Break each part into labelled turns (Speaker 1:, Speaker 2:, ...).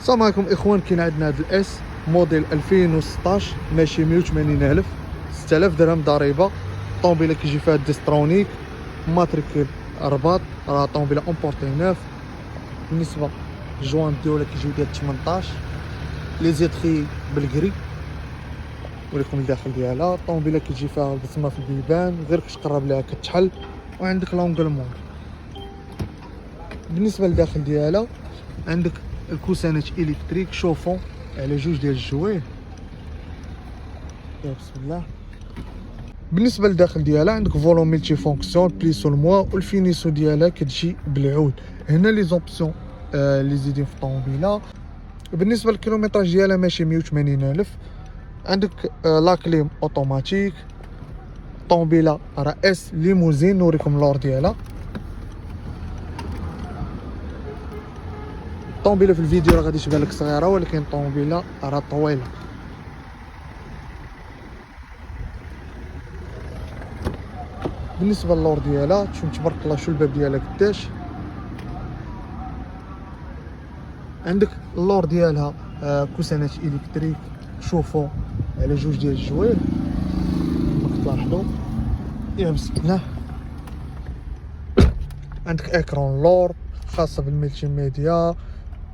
Speaker 1: السلام عليكم اخوان. كاين عندنا هاد الاس موديل 2016 ماشي 180000 6000 درهم ضريبه. طوموبيله كيجي فيها ديسترونيك ماتريكول رباط، راه طوموبيله امبورتي نوف. بالنسبه للجوان ديالها كيجيو ديال 18 لي زيتري بالكري. ولكم الداخل ديالها الطوموبيله كتجي فيها البصمه في البيبان، غير كتقرب ليها كتحل. وعندك لونغلمون. بالنسبه للداخل ديالها عندك الكوسانات الكتريك شوفون على جوج ديال الجوايه. بسم الله. بالنسبه للداخل ديالها عندك فولون ملتي فونكسيون بليسو الموا، والفينيسو ديالها كتجي بالعود. هنا لي زوبسيون اللي زيدين في الطوموبيله. بالنسبه للكيلومتراج ديالها ماشي 180000. عندك لاكليم اوتوماتيك. طوموبيله راه اس ليموزين. نوريكم اللور ديالها. الطوموبيله في الفيديو راه غادي تبان لك صغيره، ولكن الطوموبيله راه طويله. بالنسبه للور ديالها تشوف تبارك الله شو الباب ديالها قداش. عندك اللور ديالها كوسانات الكتريك شوفوا على جوج ديال الجوايه كما كتلاحظوا. يا بسم الله. عندك اكرون لور خاصه بالملتي ميديا،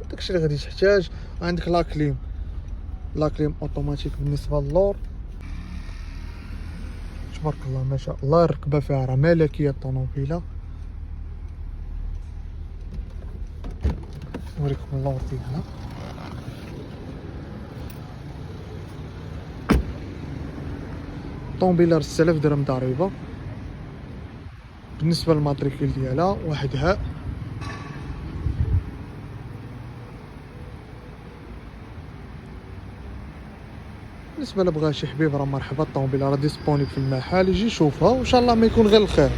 Speaker 1: داكشي اللي غادي تحتاج. عندك لاكليم اوتوماتيك. بالنسبه للور تبارك الله ما شاء الله، الركبه فيها راه ملكيه الطوموبيله. نوريكم اللور ديالها. طوموبيله 6000 درهم ضريبه. بالنسبه للماتريكول ديالها واحد هاء. بالنسبه لبغى شي حبيب راه مرحبا، الطوموبيله راه ديسپونيبل في المحل، يجي يشوفها وان شاء الله ما يكون غير الخير.